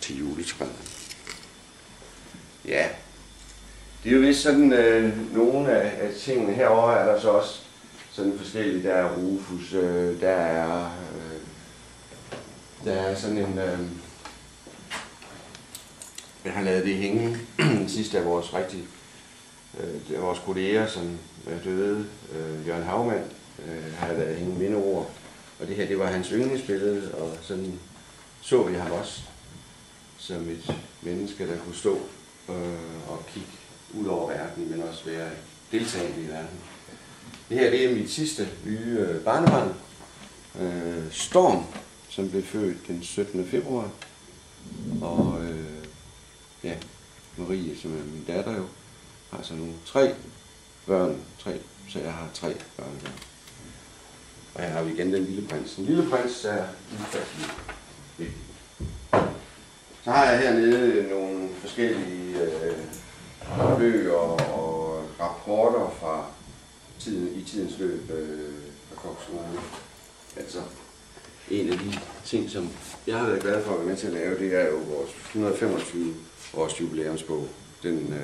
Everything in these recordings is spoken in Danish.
til juletræet. Ja, det er jo vist sådan, nogle af tingene herover er der så også sådan forskellige. Der er Rufus, der er sådan en, jeg har lavet det hænge sidste af vores vores kolleger, som døde, Jørgen Haumann, har jeg lavet hænge mindeord. Og det her, det var hans yndlingsbillede, og sådan så vi ham også som et menneske, der kunne stå og kigge ud over verden, men også være deltagende i verden. Det her, det er mit sidste nye barnebarn, Storm, som blev født den 17. februar. Og ja, Marie, som er min datter jo, har så nu 3 børn, så jeg har 3 børn der. Og her har vi igen den lille prins. Den lille prins er ufattelig vigtig. Så har jeg hernede nogle forskellige bøger og rapporter fra tidens løb af Kokskole. Altså, en af de ting, som jeg har været glad for at være med til at lave, det er jo vores 125-års jubilæumsbog. Den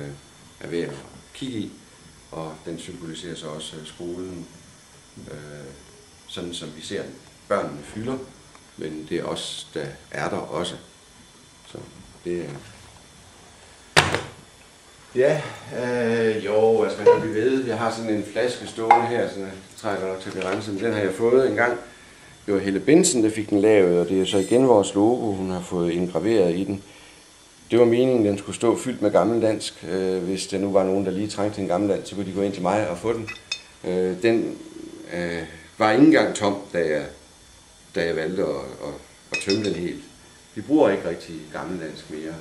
er ved at kigge i, og den symboliserer så også skolen, sådan som vi ser børnene fylder, men det er os, der er der også. Så det er... Ja, jo, altså man kan blive ved. Jeg har sådan en flaske stående her, så jeg trækker nok til at blive renset, men den har jeg fået en gang. Det var Helle Bensen, der fik den lavet, og det er så igen vores logo, hun har fået indgraveret i den. Det var meningen, den skulle stå fyldt med gammeldansk. Hvis der nu var nogen, der lige trængte en gammeldansk, så kunne de gå ind til mig og få den. Den var ikke engang tom, da jeg valgte at tømme den helt. Vi bruger ikke rigtig gammeldansk mere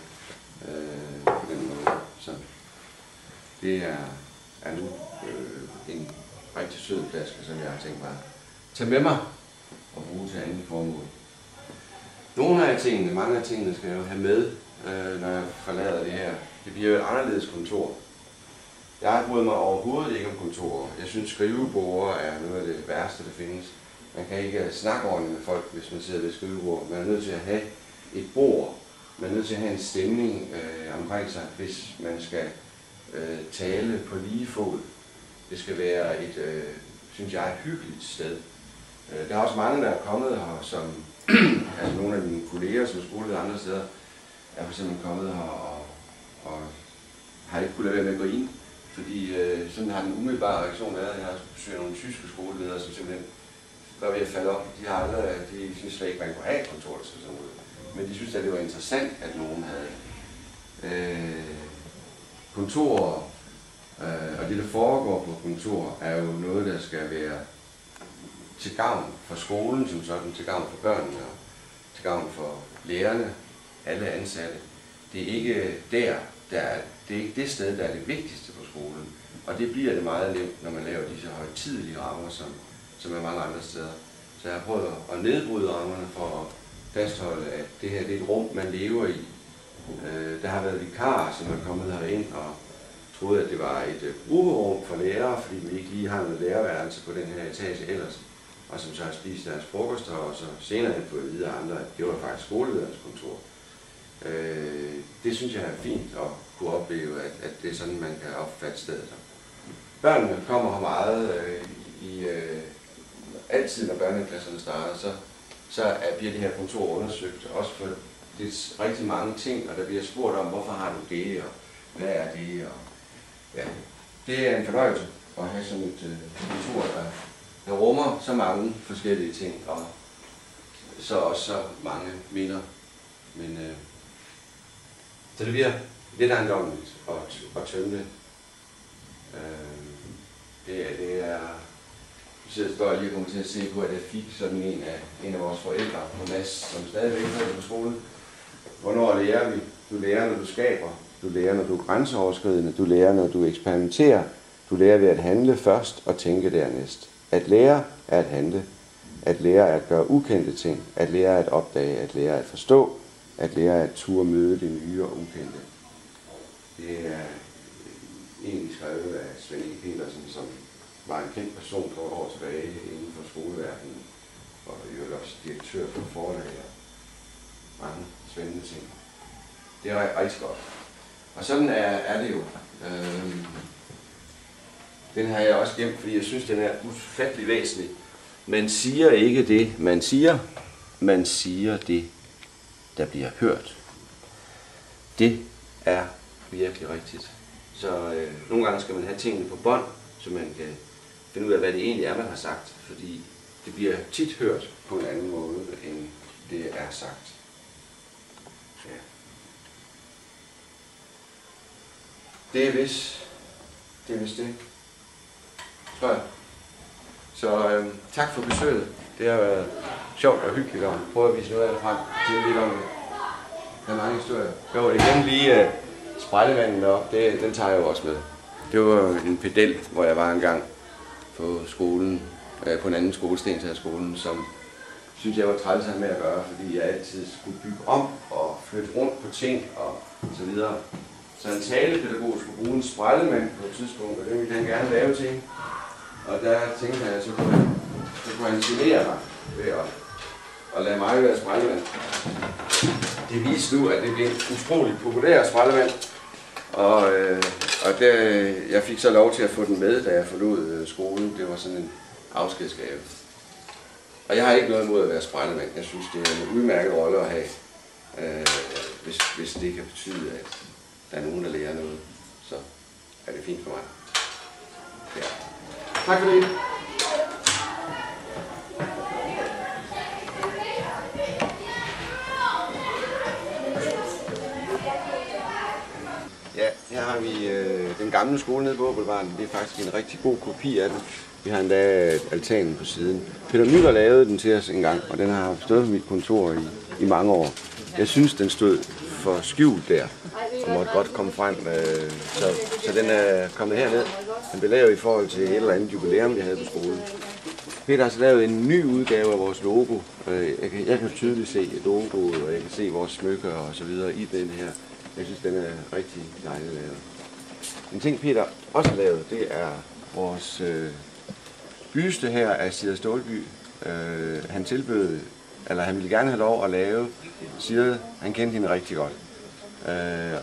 på den måde. Så det er nu en rigtig sød flaske, som jeg har tænkt mig at tage med mig og bruge til andet formål. Mange af tingene skal jeg jo have med, når jeg forlader det her. Det bliver jo et anderledes kontor. Jeg bryder mig overhovedet ikke om kontorer. Jeg synes, skriveborde er noget af det værste, der findes. Man kan ikke snakke ordentligt med folk, hvis man sidder ved et skrivebord. Man er nødt til at have et bord. Man er nødt til at have en stemning omkring sig, hvis man skal tale på lige fod. Det skal være et, synes jeg, et hyggeligt sted. Der er også mange, der er kommet her, som altså nogle af mine kolleger, som er skolet andre steder, er for eksempel kommet her og har ikke kunnet lade være med at gå ind. Fordi sådan har den umiddelbare reaktion været, at jeg har besøgt nogle tyske skoleledere, som simpelthen var ved at falde op. De synes slet ikke, man kunne have et kontor, der sådan ud. Men de synes, at det var interessant, at nogen havde kontorer. Og det, der foregår på kontor, er jo noget, der skal være til gavn for skolen, som sådan, til gavn for børnene og til gavn for lærerne, alle ansatte. Det er ikke det er ikke det sted, der er det vigtigste på skolen. Og det bliver det meget nemt, når man laver disse højtidelige rammer, som er mange andre steder. Så jeg har prøvet at nedbryde rammerne for at fastholde, at det her det er et rum, man lever i. Der har været vikarer, som er kommet herind og troede, at det var et grupperum for lærere, fordi vi ikke lige har noget lærerværelse på den her etage ellers. Og som så har spist deres frokoster, og så senere hen fået at vide af andre, at det var faktisk skolelederens kontor. Det synes jeg er fint at kunne opleve, at det er sådan, man kan opfatte stedet. Børnene kommer her meget altid, når børneklasserne starter, så bliver det her kontor undersøgt, også for det er rigtig mange ting, og der bliver spurgt om, hvorfor har du det, og hvad er det, og ja, det er en fornøjelse at have sådan et kontor, der rummer så mange forskellige ting, og så også så mange minder. Men så det bliver lidt ejendommeligt at tømme det. Det er... Så står jeg lige og kommer til at se på, at jeg fik sådan en af vores forældre på Mads, som stadigvæk er på skolen. Hvornår lærer vi? Du lærer, når du skaber. Du lærer, når du er grænseoverskridende. Du lærer, når du eksperimenterer. Du lærer ved at handle først og tænke dernæst. At lære er at handle. At lære er at gøre ukendte ting. At lære er at opdage. At lære er at forstå. At lære er at turde møde det nye og ukendte. Det er egentlig skrevet af Svend E. Petersen, som var en kendt person for et år tilbage inden for skoleverdenen, og i øvrigt også direktør for forlag og mange spændende ting. Det er rigtig godt. Og sådan er det jo. Den har jeg også gemt, fordi jeg synes, den er ufattelig væsentlig. Man siger ikke det, man siger. Man siger det, der bliver hørt. Det er virkelig rigtigt. Så nogle gange skal man have tingene på bånd, så man kan finde ud af, hvad det egentlig er, man har sagt. Fordi det bliver tit hørt på en anden måde, end det er sagt. Ja. Det er vist det. Tror jeg. Så tak for besøget. Det har været sjovt og hyggeligt at prøve at vise noget af det frem til lidt om det. Der er mange historier. Jo, igen lige spejlemanden deroppe, den tager jeg jo også med. Det var en pedel, hvor jeg var engang på skolen, på en anden skole, Stenshadsskolen, som synes jeg var træls med at gøre, fordi jeg altid skulle bygge om og flytte rundt på ting og så videre. Så en talepædagog skulle bruge en spejlemand på et tidspunkt, og det ville han gerne lave til. Og der tænkte jeg, så kunne han genere mig ved at lade mig være spejlemand. Det viste nu, at det blev en utrolig populær spejlemand. Og jeg fik så lov til at få den med, da jeg forlod skolen. Det var sådan en afskedsgave. Og jeg har ikke noget imod at være spejlemand. Jeg synes, det er en udmærket rolle at have, hvis det kan betyde, at der er nogen, der lærer noget. Så er det fint for mig. Ja. Tak for det. Ja, her har vi den gamle skole nede på Åbelvarden. Det er faktisk en rigtig god kopi af den. Vi har endda altanen på siden. Peter Müller lavede den til os en gang, og den har stået på mit kontor i mange år. Jeg synes, den stod for skjult der, og måtte godt komme frem. Så den er kommet herned. Den blev lavet i forhold til et eller andet jubilæum, vi havde på skolen. Peter har så lavet en ny udgave af vores logo. Jeg kan tydeligt se logoet, og jeg kan se vores smykker og så videre i den her. Jeg synes, den er rigtig dejligt lavet. En ting, Peter også har lavet, det er vores byste her af Sigrid Stålby. Han tilbød, eller han ville gerne have lov at lave Sigrid. Han kendte hende rigtig godt.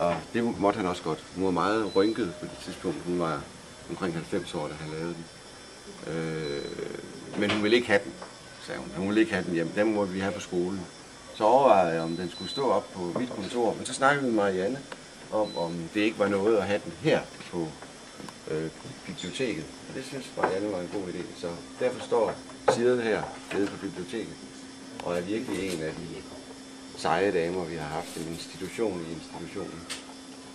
Og det måtte han også godt. Hun var meget rynket på det tidspunkt. Hun var omkring 90 år, da han lavede den. Men hun ville ikke have den, sagde hun. Hun ville ikke have den hjem. Den måtte vi have på skolen. Så overvejede jeg, om den skulle stå op på mit kontor. Men så snakkede vi med Marianne om det ikke var noget at have den her på biblioteket. Og det synes Marianne var en god idé. Så derfor står Sigrid her nede på biblioteket. Og er virkelig en af de seje damer, vi har haft en institution i institutionen.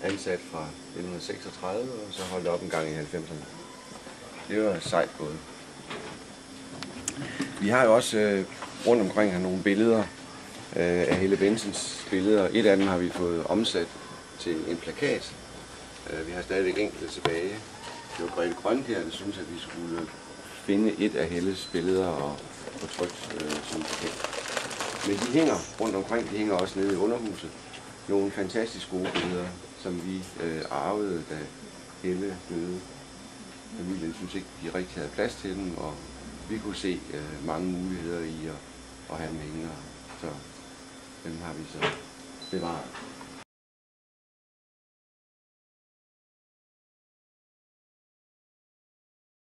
Ansat fra 1936 og så holdt op en gang i 90'erne. Det var sejt gået. Vi har jo også rundt omkring her nogle billeder af Helle Bensens billeder. Et af dem har vi fået omsat til en plakat. Vi har stadigvæk enkelte tilbage. Det var Grete Grønkjær, der synes, at vi skulle finde et af Helles billeder og få trykt som plakat. Men de hænger rundt omkring, de hænger også nede i underhuset. Nogle fantastisk gode billeder, som vi arvede, da Helle døde. Familien synes ikke, de rigtig havde plads til dem, og vi kunne se mange muligheder i at have dem hængende. Så dem har vi så bevaret.